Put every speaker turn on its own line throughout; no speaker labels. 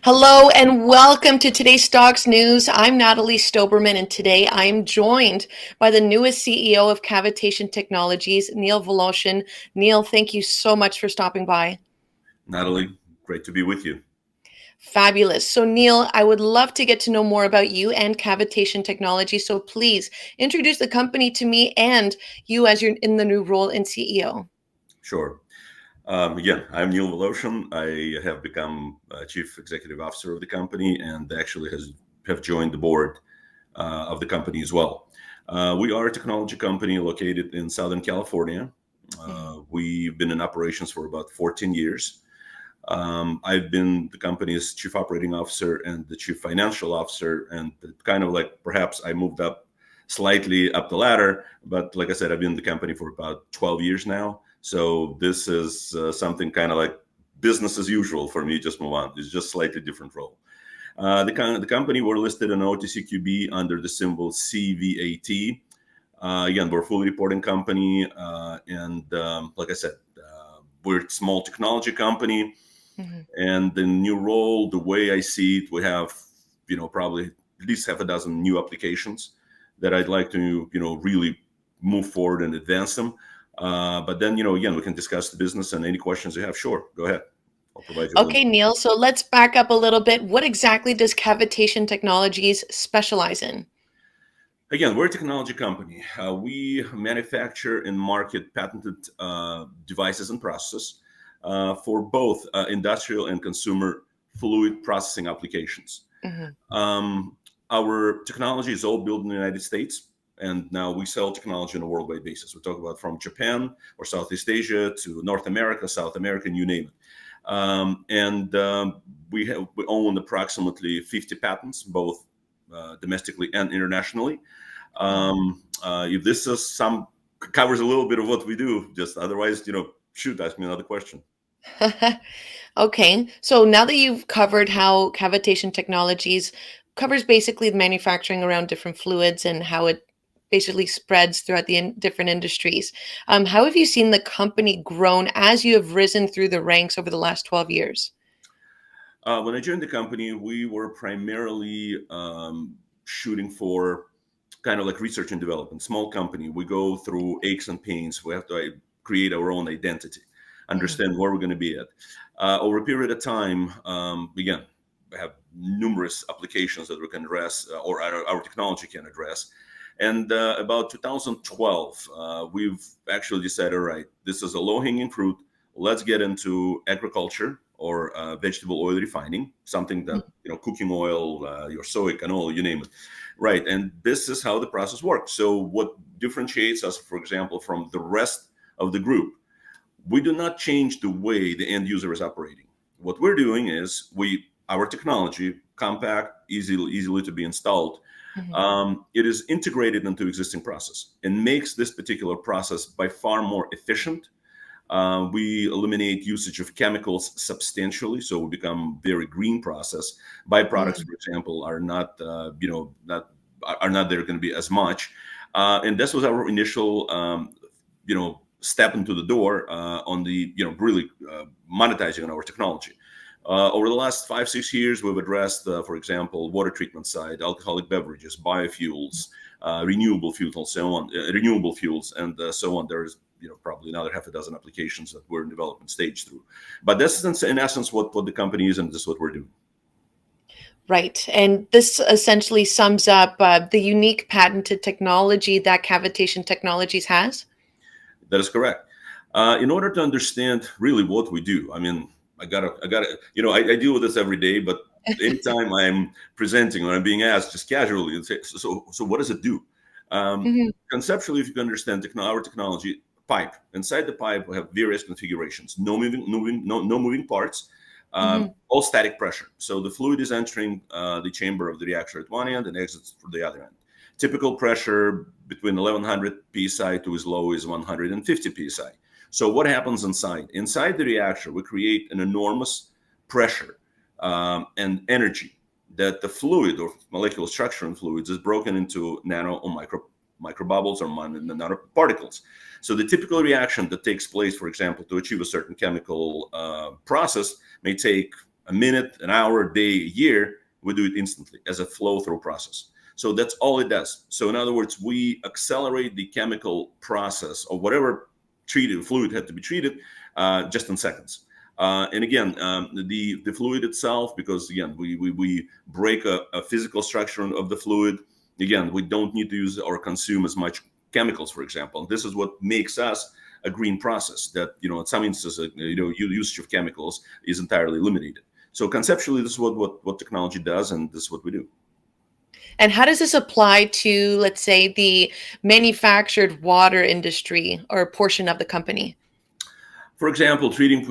Hello and welcome to today's Stocks News. I'm Natalie Stoberman, and today I am joined by the newest CEO of Cavitation Technologies, Neil Voloshin. Neil, thank you so much for stopping by.
Natalie, great to be with you.
Fabulous. So, Neil, I would love to get to know more about you and Cavitation Technology. So, please introduce the company to me and you as you're in the new role in CEO.
Sure. Again, I'm Neil Voloshin. I have become Chief Executive Officer of the company and actually have joined the board of the company as well. We are a technology company located in Southern California. We've been in operations for about 14 years. I've been the company's Chief Operating Officer and the Chief Financial Officer, and kind of like perhaps I moved up slightly up the ladder, but like I said, I've been in the company for about 12 years now. So this is something kind of like business as usual for me, just move on. It's just slightly different role. The company were listed in OTCQB under the symbol CVAT. Again, we're a fully reporting company, and like I said, we're a small technology company. And the new role, the way I see it, we have, probably at least half a dozen new applications that I'd like to, really move forward and advance them. But then, again, we can discuss the business and any questions you have. Sure, go ahead. I'll provide you a little.
Okay, Neil, so let's back up a little bit. What exactly does Cavitation Technologies specialize in?
Again, we're a technology company. We manufacture and market patented devices and processes for both industrial and consumer fluid processing applications.
Mhm.
Our technology is all built in the United States, and now we sell technology on a worldwide basis. We talk about from Japan or Southeast Asia to North America, South America, and you name it. We own approximately 50 patents, both domestically and internationally. If this is covers a little bit of what we do, just otherwise, shoot, ask me another question.
Okay, so now that you've covered how Cavitation Technologies covers basically the manufacturing around different fluids and how it basically spreads throughout the different industries, how have you seen the company grown as you have risen through the ranks over the last 12 years?
When I joined the company, we were primarily shooting for kind of like research and development, small company. We go through aches and pains. We have to create our own identity,
Mhm.
understand where we're going to be at. Over a period of time, again, we have numerous applications that we can address or our technology can address. And about 2012, we've actually decided, all right, this is a low-hanging fruit. Let's get into agriculture or vegetable oil refining, something that, cooking oil, your soy, canola, you name it. Right. And this is how the process works. So what differentiates us, for example, from the rest of the group, we do not change the way the end user is operating. What we're doing is our technology, compact, easily to be installed,
Mhm.
it is integrated into existing process and makes this particular process by far more efficient. We eliminate usage of chemicals substantially, so we become very green process. Byproducts,
Mhm.
for example, are not not there going to be as much. And this was our initial step into the door on the really monetizing on our technology. Over the last 5-6 years, we've addressed, for example, water treatment side, alcoholic beverages, biofuels, renewable fuels, and so on. There's probably another half a dozen applications that we're in development stage through. But this is in essence what the company is, and this is what we're doing.
Right. And this essentially sums up the unique patented technology that Cavitation Technologies has.
That is correct. In order to understand really what we do, I mean, I deal with this every day, but anytime I'm presenting or I'm being asked just casually and say, so what does it do?
Mhm.
Conceptually, if you can understand our technology, pipe. Inside the pipe, we have various configurations. No moving parts.
Mhm.
All static pressure. So the fluid is entering the chamber of the reactor at one end and exits from the other end. Typical pressure between 1100 psi to as low as 150 psi. So what happens inside? Inside the reactor, we create an enormous pressure and energy that the fluid or molecular structure in fluids is broken into nano or microbubbles or nanoparticles. So the typical reaction that takes place, for example, to achieve a certain chemical process may take a minute, an hour, a day, a year. We do it instantly as a flow through process. So that's all it does. So in other words, we accelerate the chemical process of whatever treated fluid had to be treated just in seconds. And again, the fluid itself, because again, we break a physical structure of the fluid. Again, we don't need to use or consume as much chemicals, for example. And this is what makes us a green process that, in some instances, usage of chemicals is entirely eliminated. So conceptually, this is what technology does, and this is what we do.
And how does this apply to, let's say, the manufactured water industry or portion of the company?
For example, treating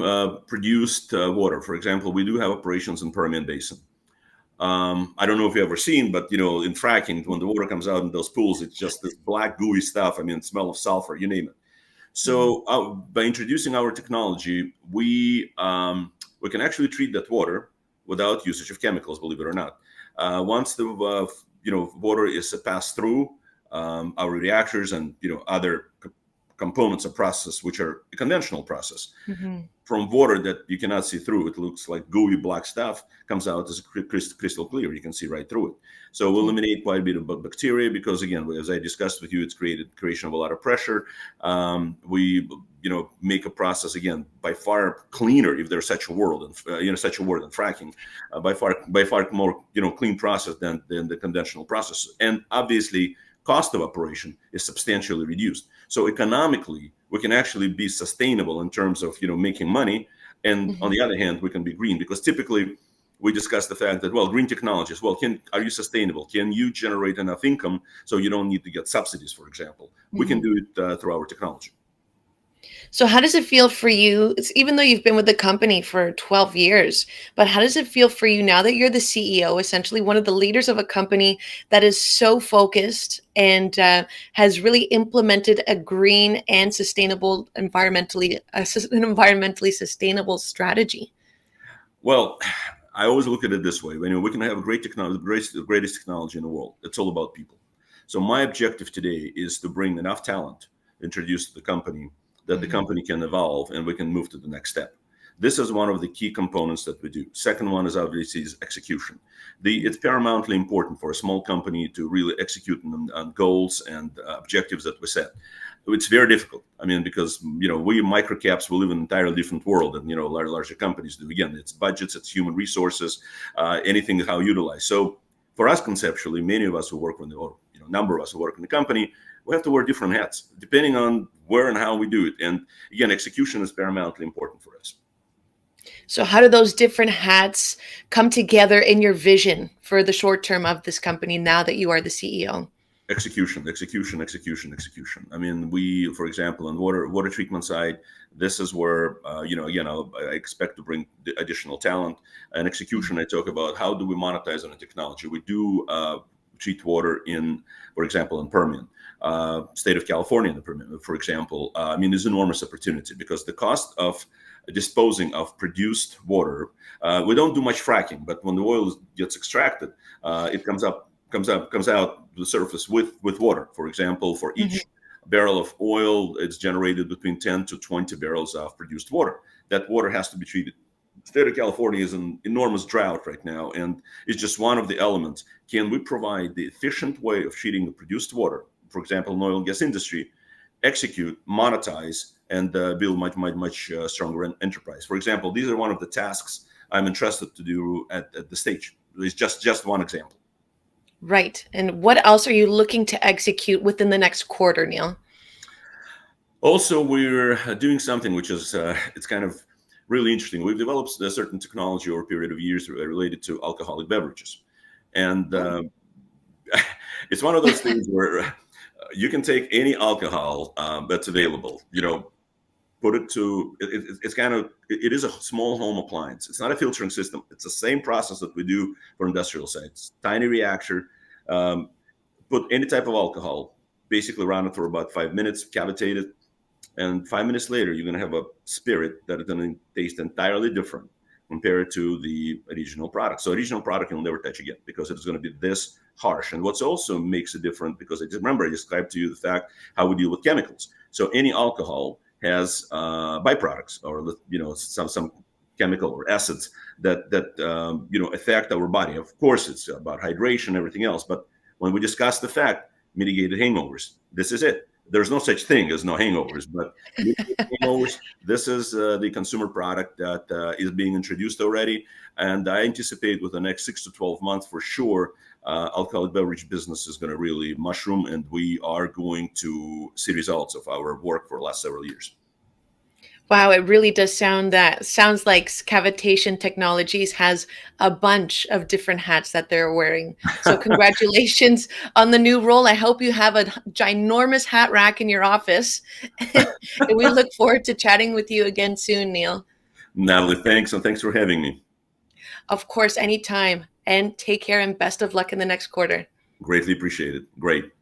produced water. For example, we do have operations in Permian Basin. I don't know if you've ever seen, but in fracking, when the water comes out in those pools, it's just this black gooey stuff. I mean, smell of sulfur, you name it. So by introducing our technology, we can actually treat that water without usage of chemicals, believe it or not. Once the water is passed through our reactors and other components of process, which are a conventional process, from water that you cannot see through, it looks like gooey black stuff, comes out as crystal clear. You can see right through it. So we'll eliminate quite a bit of bacteria because, again, as I discussed with you, it's creation of a lot of pressure. We make a process, again, by far cleaner, if there's such a word, such a word in fracking, by far more clean process than the conventional process. And obviously, cost of operation is substantially reduced. So economically, we can actually be sustainable in terms of making money. And on the other hand, we can be green, because typically we discuss the fact that, well, green technologies, well, are you sustainable? Can you generate enough income so you don't need to get subsidies, for example? We can do it through our technology.
So how does it feel for you, even though you've been with the company for 12 years, but how does it feel for you now that you're the CEO, essentially one of the leaders of a company that is so focused and has really implemented a green and sustainable an environmentally sustainable strategy?
Well, I always look at it this way. We can have a great technology, the greatest technology in the world. It's all about people. So my objective today is to bring enough talent introduced to the company that the company can evolve and we can move to the next step. This is one of the key components that we do. Second one is obviously execution. It's paramountly important for a small company to really execute on goals and objectives that we set. It's very difficult. I mean, because we microcaps, we live in an entirely different world than larger companies do. Again, it's budgets, it's human resources, anything how utilized. So for us conceptually, many of us who work in number of us who work in the company, we have to wear different hats depending on where and how we do it. And again, execution is paramountly important for us.
So how do those different hats come together in your vision for the short term of this company now that you are the CEO?
Execution. I mean, for example, on water treatment side, this is where again, I expect to bring additional talent. And execution, I talk about how do we monetize on the technology. We do treat water for example, in Permian, state of California, in the Permian, for example. I mean, there's enormous opportunity because the cost of disposing of produced water, we don't do much fracking, but when the oil gets extracted, it comes out to the surface with water. For example, for each barrel of oil, it's generated between 10 to 20 barrels of produced water. That water has to be treated. The state of California is an enormous drought right now, and it's just one of the elements. Can we provide the efficient way of treating the produced water, for example, in the oil and gas industry, execute, monetize, and build much stronger enterprise? For example, these are one of the tasks I'm entrusted to do at the stage. It's just one example.
Right. And what else are you looking to execute within the next quarter, Neil?
Also, we're doing something which is it's kind of really interesting. We've developed a certain technology over a period of years related to alcoholic beverages, and it's one of those things where you can take any alcohol that's available, put it to it is a small home appliance. It's not a filtering system. It's the same process that we do for industrial sites. Tiny reactor, put any type of alcohol, basically run it for about 5 minutes, cavitate it, and 5 minutes later you're going to have a spirit that is going to taste entirely different compared to the original product. So original product you'll never touch again because it's going to be this harsh. And what's also makes it different, because I described to you the fact how we deal with chemicals. So any alcohol has byproducts, or some chemical or acids that affect our body. Of course, it's about hydration and everything else. But when we discuss the fact mitigated hangovers, this is it. There's no such thing as no hangovers, but mitigated hangovers. This is the consumer product that is being introduced already, and I anticipate with the next 6 to 12 months for sure, alcoholic beverage business is going to really mushroom, and we are going to see results of our work for the last several years.
Wow, it really does sounds like Cavitation Technologies has a bunch of different hats that they're wearing. So congratulations on the new role. I hope you have a ginormous hat rack in your office. And we look forward to chatting with you again soon, Neil.
Natalie, thanks, and thanks for having me.
Of course, anytime. And take care and best of luck in the next quarter.
Greatly appreciated. Great.